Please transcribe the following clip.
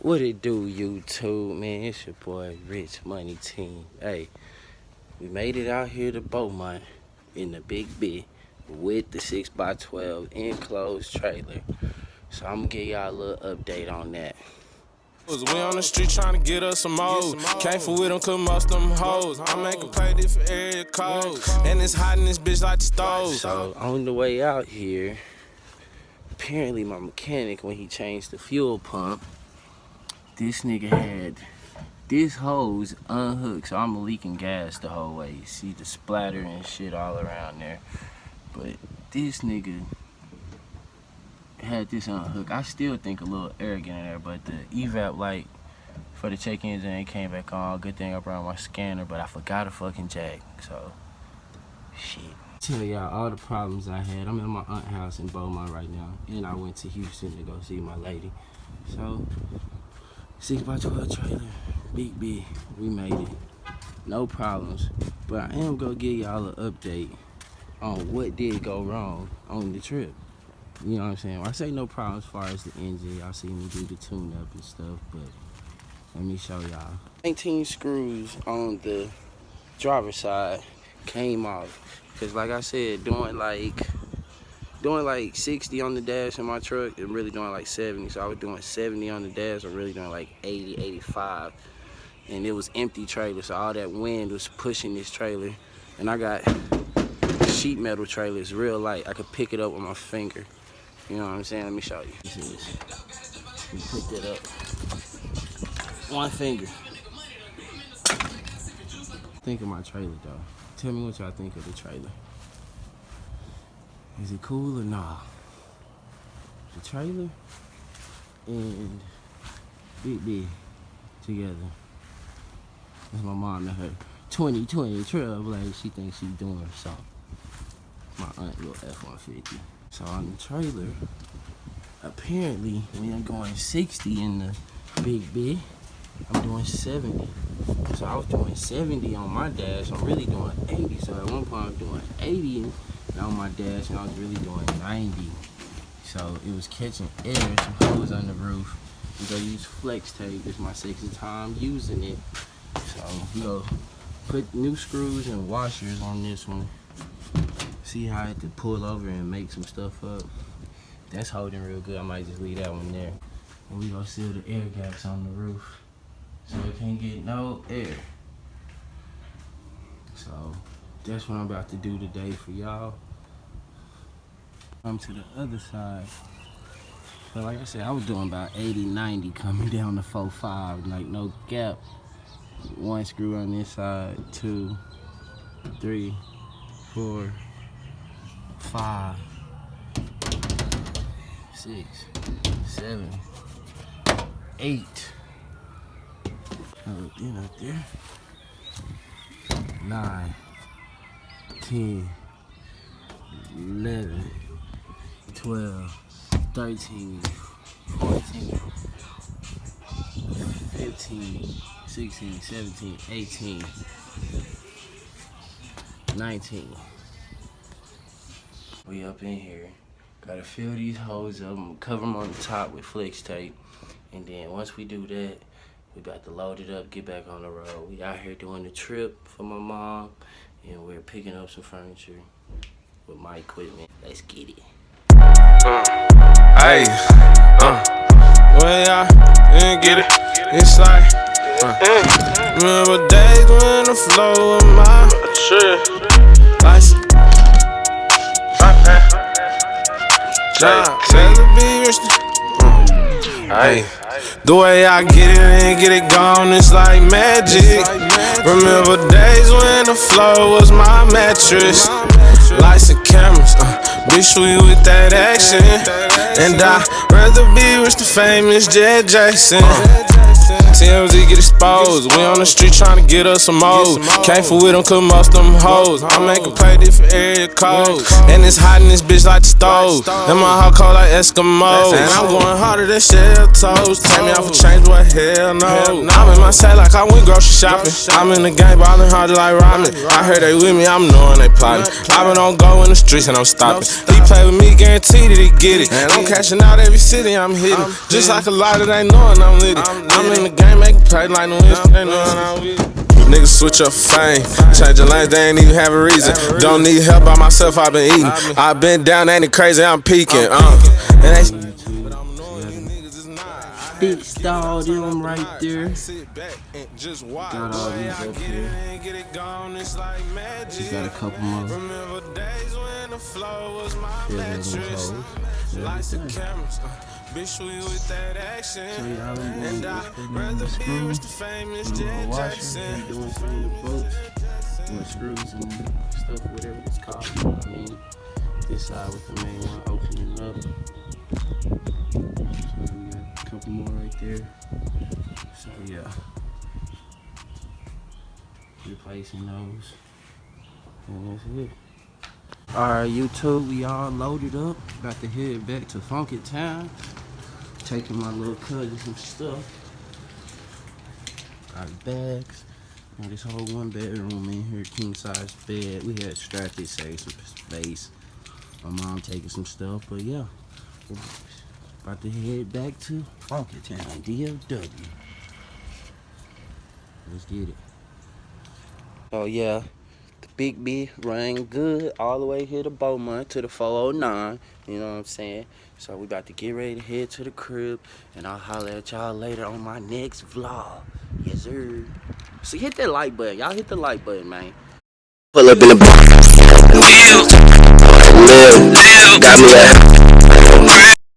What it do, YouTube, man? It's your boy, Rich Money Team. Hey, we made it out here to Beaumont in the Big B with the 6x12 enclosed trailer. So I'm gonna give y'all a little update on that. We on the street trying to get us some more. Came for with them, could most them hoes. I make a play different area code. And it's hot in this bitch like the stove. So on the way out here, apparently my mechanic, when he changed the fuel pump, this nigga had this hose unhooked, so I'm leaking gas the whole way. You see the splatter and shit all around there. But this nigga had this unhooked. I still think a little arrogant in there, but the evap light for the check engine came back on. Good thing I brought my scanner, but I forgot a fucking jack. So, shit. Tell y'all all the problems I had. I'm at my aunt's house in Beaumont right now, and I went to Houston to go see my lady. So, 6x12 trailer, Big B, we made it. No problems. But I am gonna give y'all an update on what did go wrong on the trip. You know what I'm saying? Well, I say no problem as far as the engine. Y'all see me do the tune-up and stuff, but let me show y'all. 19 screws on the driver's side came off. Because like I said, doing like 60 on the dash in my truck and really doing like 70. So I was doing 70 on the dash or really doing like 80, 85. And it was empty trailer, so all that wind was pushing this trailer. And I got sheet metal trailers, real light. I could pick it up with my finger. You know what I'm saying? Let me show you. This is, we picked it up. One finger. Think of my trailer though. Tell me what y'all think of the trailer. Is it cool or nah? The trailer and Big B together. That's my mom and her 2020 Trailblazer. She thinks she's doing something. My aunt little F-150. So on the trailer, apparently when I'm going 60 in the Big B, I'm doing 70. So I was doing 70 on my dash. I'm really doing 80. So at one point I'm doing 80 on my dash, and I was really doing 90. So it was catching air. Some hose on the roof. We go use flex tape. This is my second time using it. So we go put new screws and washers on this one. See how I had to pull over and make some stuff up. That's holding real good. I might just leave that one there. And we gonna seal the air gaps on the roof so it can't get no air. So that's what I'm about to do today for y'all. Come to the other side. But like I said, I was doing about 80, 90 coming down the 4.5, like no gap. One screw on this side, 2, 3, 4, 5, 6, 7, 8. Then up there. 9, 10, 11, 12, 13, 14, 15, 16, 17, 18, 19. We up in here. Gotta fill these holes up. I'm gonna cover them on the top with flex tape. And then once we do that, we about to load it up, get back on the road. We out here doing the trip for my mom, and we're picking up some furniture with my equipment. Let's get it. Hey, when I didn't get it, it's like, remember days when the flow of my lights. Hey, the way I get it and get it gone, it's like magic. Remember days when the flow was my mattress. Lights and cameras, bitch, we with that action. And I'd rather be with the famous Jet Jackson. TMZ get exposed. We on the street trying to get us some more. Came for with them, cause most them hoes. I make a play different area codes. And it's hot in this bitch like the stove. And my heart cold like Eskimos. And I'm going harder than shell toes. Take me off a change, what hell no. I'm in my set like I went grocery shopping. I'm in the game ballin' harder like Rodman. I heard they with me, I'm knowing they plotting. I been on go in the streets and I'm stopping. He play with me, guaranteed that he get it. And I'm cashing out every city I'm hitting. Just like a lot of they knowin' I'm lit. I'm in the game making plays like no instant, they knowin' I'm with it. Niggas switch up fame, changing lanes, they ain't even have a reason. Don't need help by myself, I been eating. I been down, ain't it crazy, I'm peaking. And they Big stall them right there. Got all these up here. She got a couple more. So y'all been doing the washing, doing some of the bolts, doing screws and stuff, whatever it's called. You know what I mean? This side with the main one, opening it up. So we got a couple more right there. So yeah, replacing those, and that's it. Alright, YouTube, we all loaded up. About to head back to Funky Town. Taking my little cousin some stuff. Got bags. Got this whole 1-bedroom in here, king size bed. We had strapped it, save some space. My mom taking some stuff, but yeah. About to head back to Funky Town, DFW. Let's get it. Oh yeah. Big B rang good all the way here to Beaumont to the 409. You know what I'm saying? So we about to get ready to head to the crib, and I'll holler at y'all later on my next vlog. Yes, sir. So hit that like button. Y'all hit the like button, man. Pull up in the got me a